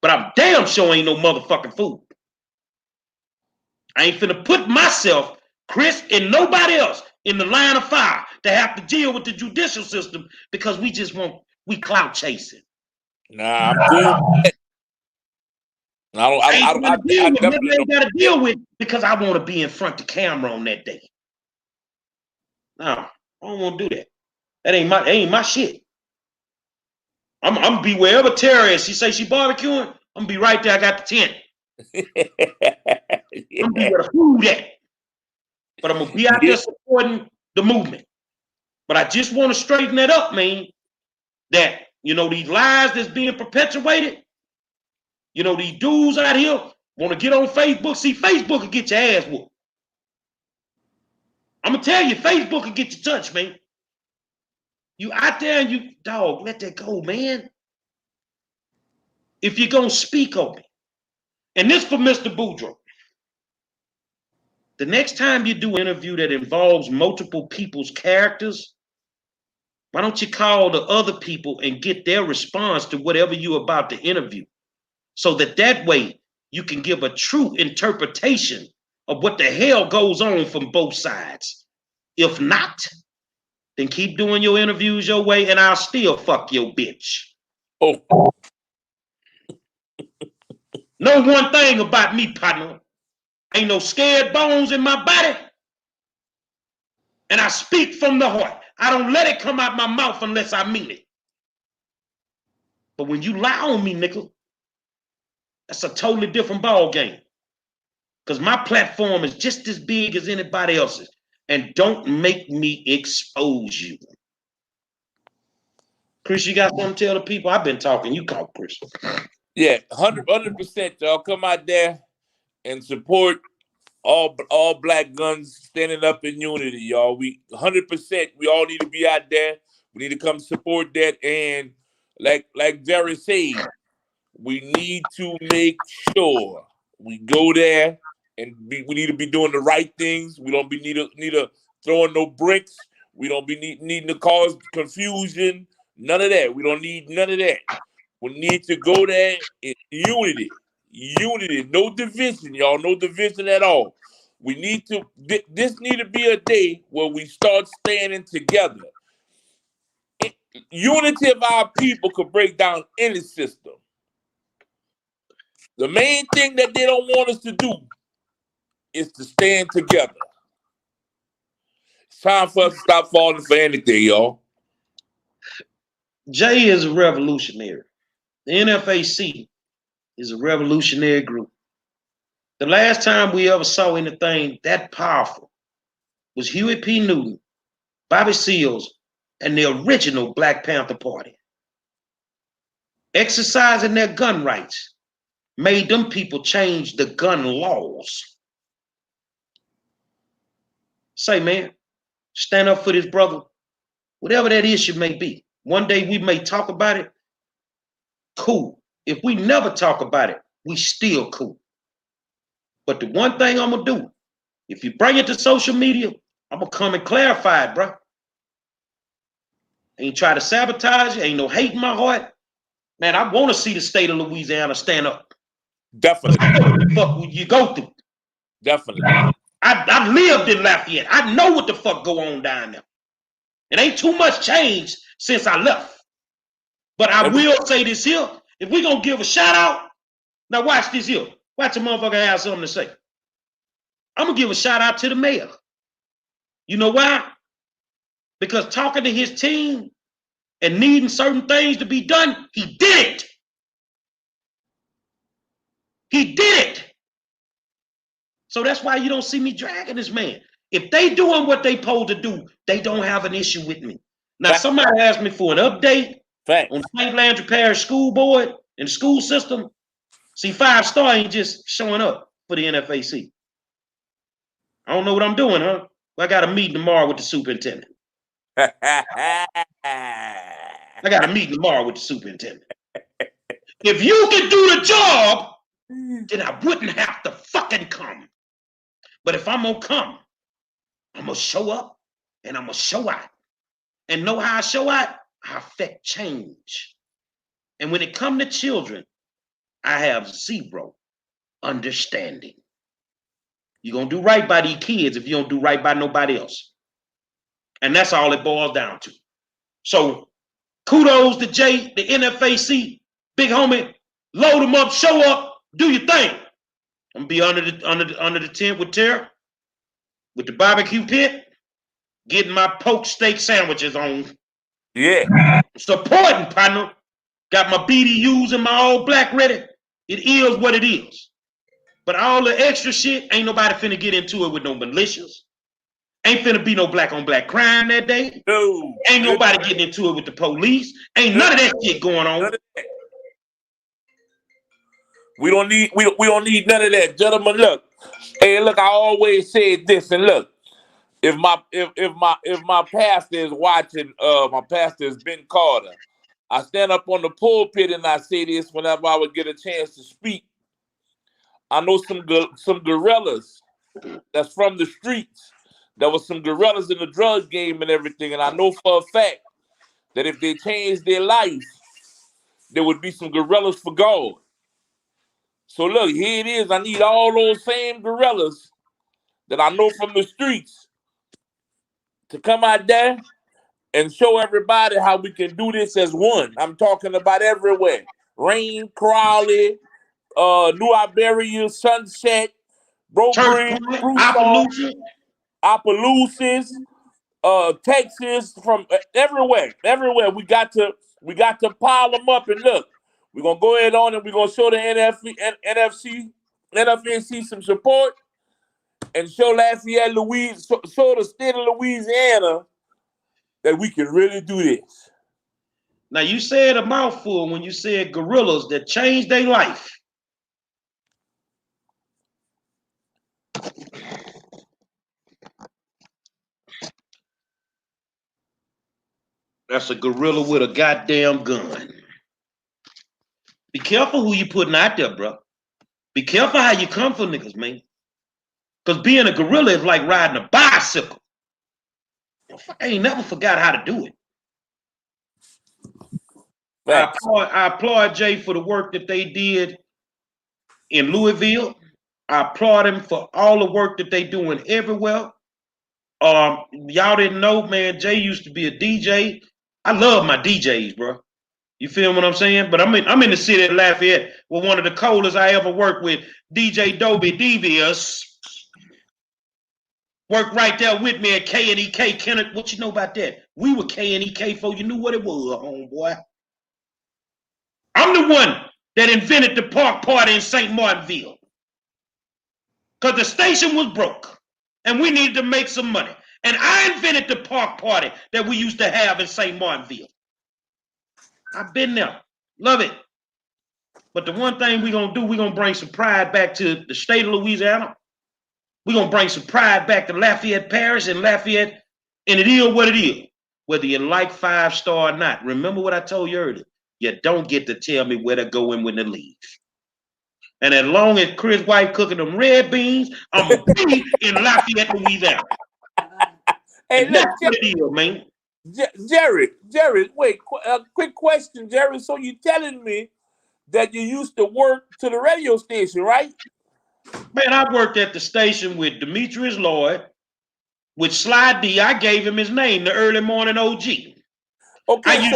But I'm damn sure ain't no motherfucking fool. I ain't finna put myself, Chris, and nobody else in the line of fire to have to deal with the judicial system because we clout chasing. Nah, I'm cool. I definitely ain't got to deal with because I want to be in front of the camera on that day. No, I don't want to do that. That ain't my shit. I'm gonna be wherever Terry is. She say she barbecuing. I'm gonna be right there. I got the tent. I'm gonna be where the food at. But I'm gonna be out there supporting the movement. But I just want to straighten that up, man. That these lies that's being perpetuated. These dudes out here want to get on Facebook. See, Facebook will get your ass whooped. I'm gonna tell you, Facebook will get you touched, man. You out there and you, dog, let that go, man. If you're gonna speak on it. And this for Mr. Boudreaux. The next time you do an interview that involves multiple people's characters, why don't you call the other people and get their response to whatever you're about to interview? So that way you can give a true interpretation of what the hell goes on from both sides. If not, then keep doing your interviews your way and I'll still fuck your bitch. Oh. Know one thing about me, partner. Ain't no scared bones in my body. And I speak from the heart. I don't let it come out my mouth unless I mean it. But when you lie on me, nickel, that's a totally different ball game. Because my platform is just as big as anybody else's. And don't make me expose you. Chris, you got something to tell the people? I've been talking. You talk, Chris. Yeah, 100%, y'all. Come out there and support all black guns standing up in unity, y'all. We 100%. We all need to be out there. We need to come support that. And like Jerry said, we need to make sure we go there and we need to be doing the right things. We don't need to throwing no bricks. We don't be needing to cause confusion. None of that. We don't need none of that. We need to go there in unity. Unity, no division, y'all. No division at all. We need to. This need to be a day where we start standing together. Unity of our people could break down any system. The main thing that they don't want us to do is to stand together. It's time for us to stop falling for anything, y'all. Jay is a revolutionary. The NFAC is a revolutionary group. The last time we ever saw anything that powerful was Huey P. Newton, Bobby Seals, and the original Black Panther Party. Exercising their gun rights made them people change the gun laws. Say, man, stand up for this brother, whatever that issue may be. One day we may talk about it. Cool. If we never talk about it, we still cool. But the one thing I'm going to do, if you bring it to social media, I'm going to come and clarify it, bro. Ain't try to sabotage you. Ain't no hate in my heart. Man, I want to see the state of Louisiana stand up. Definitely. What the fuck you go through? Definitely. I've lived in Lafayette. I know what the fuck go on down there. It ain't too much change since I left. But I will say this here. If we going to give a shout out, now watch this here. Watch a motherfucker have something to say. I'm going to give a shout out to the mayor. You know why? Because talking to his team and needing certain things to be done, he did it. He did it. So that's why you don't see me dragging this man. If they doing what they supposed to do, they don't have an issue with me. Now, somebody asked me for an update on St. Landry Parish School Board and the school system. See, 5 Star ain't just showing up for the NFAC. I don't know what I'm doing, huh? I got a meeting tomorrow with the superintendent. I got a meeting tomorrow with the superintendent. If you can do the job, then I wouldn't have to fucking come. But if I'm gonna come, I'm gonna show up and I'm gonna show out. and know how I show out, I affect change. And when it comes to children, I have zero understanding. You're going to do right by these kids if you don't do right by nobody else. And that's all it boils down to. So kudos to Jay, the NFAC, big homie. Load them up, show up, do your thing. I'm gonna be under the tent with Tara, with the barbecue pit, getting my poke steak sandwiches on. Yeah. Supporting, partner. Got my BDUs and my all black ready. It is what it is. But all the extra shit, ain't nobody finna get into it with no militias. Ain't finna be no black on black crime that day. No. Ain't nobody getting into it with the police. Ain't none of that shit going on. We don't need none of that, gentlemen. Look, hey, look. I always said this, and look, if my pastor is watching, my pastor is Ben Carter. I stand up on the pulpit and I say this whenever I would get a chance to speak. I know some gorillas that's from the streets. There was some gorillas in the drug game and everything, and I know for a fact that if they changed their life, there would be some gorillas for God. So look, here it is. I need all those same gorillas that I know from the streets to come out there and show everybody how we can do this as one. I'm talking about everywhere. Rain, Crowley, New Iberia, Sunset, Brobridge, Opelousas, Texas, from everywhere. We got to pile them up, and look, we're gonna go ahead on and we're gonna show the NFNC some support and show Lafayette, show the state of Louisiana that we can really do this. Now you said a mouthful when you said gorillas that changed their life. That's a gorilla with a goddamn gun. Be careful who you putting out there, bro. Be careful how you come for niggas, man. Because being a gorilla is like riding a bicycle. I ain't never forgot how to do it. I applaud Jay for the work that they did in Louisville. I applaud him for all the work that they doing everywhere. Y'all didn't know, man, Jay used to be a DJ. I love my DJs, bro. You feel what I'm saying? But I'm in the city of Lafayette with one of the coldest I ever worked with, DJ Dobie Devious. Worked right there with me at K&EK. Kenneth, what you know about that? We were K&EK before you knew what it was, homeboy. I'm the one that invented the park party in St. Martinville. Because the station was broke. And we needed to make some money. And I invented the park party that we used to have in St. Martinville. I've been there. Love it. But the one thing we're going to do, we're going to bring some pride back to the state of Louisiana. We're going to bring some pride back to Lafayette Parish and Lafayette. And it is what it is. Whether you like 5-star or not. Remember what I told you earlier. You don't get to tell me where to go and when to leave. And as long as Chris White cooking them red beans, I'm going to be in Lafayette, Louisiana. Hey, look, man. Jerry, wait, quick question, Jerry. So you're telling me that you used to work to the radio station, right? Man, I worked at the station with Demetrius Lloyd, with Sly D. I gave him his name, the early morning OG. Okay,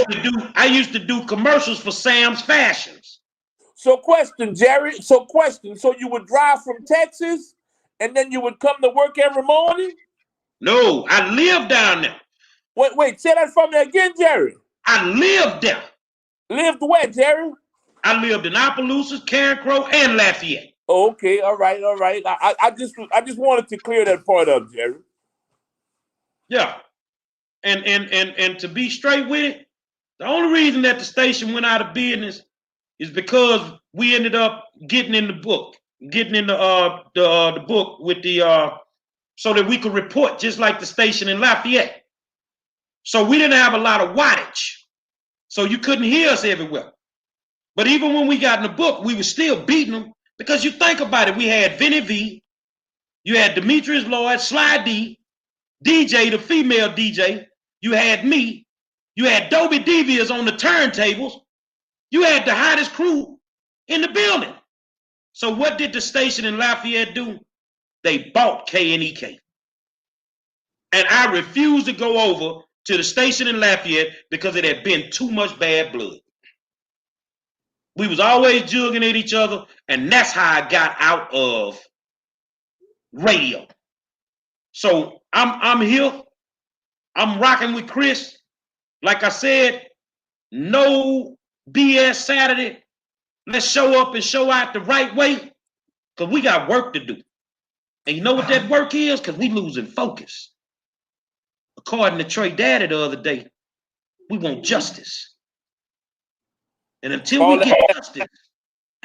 I used to do commercials for Sam's Fashions. So question, Jerry. So you would drive from Texas and then you would come to work every morning? No, I lived down there. Wait, say that from me again, Jerry. I lived there. Lived where, Jerry? I lived in Opelousas, Carencro, and Lafayette. Oh, okay, all right. I just wanted to clear that part up, Jerry. Yeah. And to be straight with it, the only reason that the station went out of business is because we ended up getting in the book with the so that we could report just like the station in Lafayette. So we didn't have a lot of wattage. So you couldn't hear us everywhere. But even when we got in the book, we were still beating them because you think about it, we had Vinny V, you had Demetrius Lloyd, Sly D, DJ, the female DJ, You had me. You had Dobie Devious on the turntables. You had the hottest crew in the building. So what did the station in Lafayette do? They bought KNEK. And I refused to go over to the station in Lafayette because it had been too much bad blood. We was always jugging at each other, and that's how I got out of radio. So I'm here. I'm rocking with Chris. Like I said, no BS Saturday. Let's show up and show out the right way, because we got work to do. And you know what that work is? Because we losing focus. According to Trey Daddy the other day, we want justice. And until we get justice,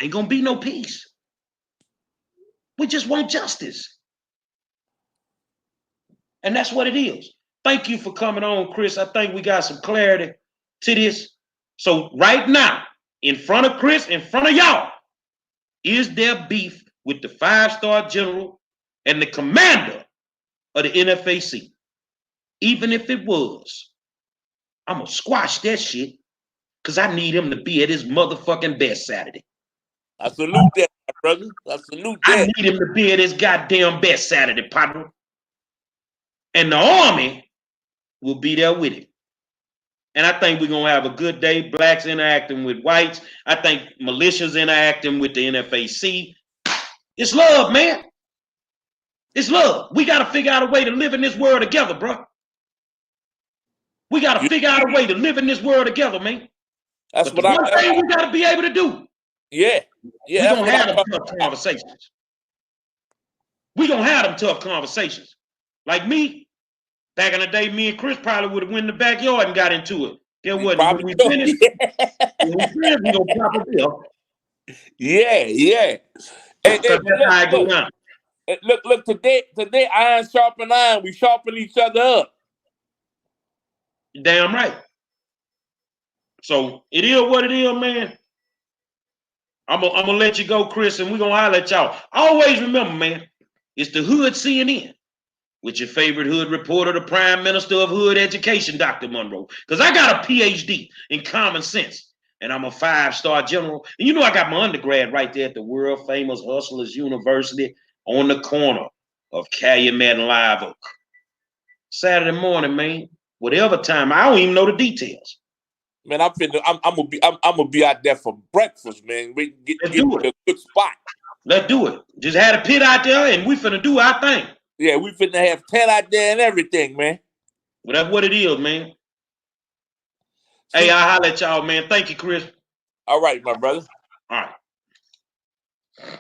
ain't gonna be no peace. We just want justice. And that's what it is. Thank you for coming on, Chris. I think we got some clarity to this. So right now, in front of Chris, in front of y'all, is there beef with the 5-star general and the commander of the NFAC? Even if it was, I'm gonna squash that shit, because I need him to be at his motherfucking best Saturday. I salute that, my brother. I salute that. I need him to be at his goddamn best Saturday, partner. And the army will be there with him. And I think we're going to have a good day. Blacks interacting with whites. I think militias interacting with the NFAC. It's love, man. It's love. We got to figure out a way to live in this world together, bro. We got to figure out a way to live in this world together, man. That's but what one thing we got to be able to do. Yeah. We're going to have them tough conversations. We're going to have them tough conversations. Like me, back in the day, me and Chris probably would have went in the backyard and got into it. Get what? When we finished, we gonna pop a bill. Yeah. Hey, look, today, iron sharpen iron. We sharpen each other up. Damn right. So it is what it is, man. I'm gonna let you go, Chris, and we're gonna holler at y'all. Always remember, man, it's the Hood CNN with your favorite hood reporter, the Prime Minister of Hood Education, Dr. Monroe. Because I got a PhD in common sense, and I'm a 5-star general. And you know I got my undergrad right there at the world famous Hustlers University on the corner of Calumet and Live Oak. Saturday morning, man, whatever time. I don't even know the details. Man, I'm gonna be out there for breakfast, man. We get a good spot. Let's do it. Just had a pit out there, and we finna do our thing. Yeah, we finna have 10 out there and everything, man. Well, that's what it is, man. Hey, I'll holler at y'all, man. Thank you, Chris. All right, my brother. All right.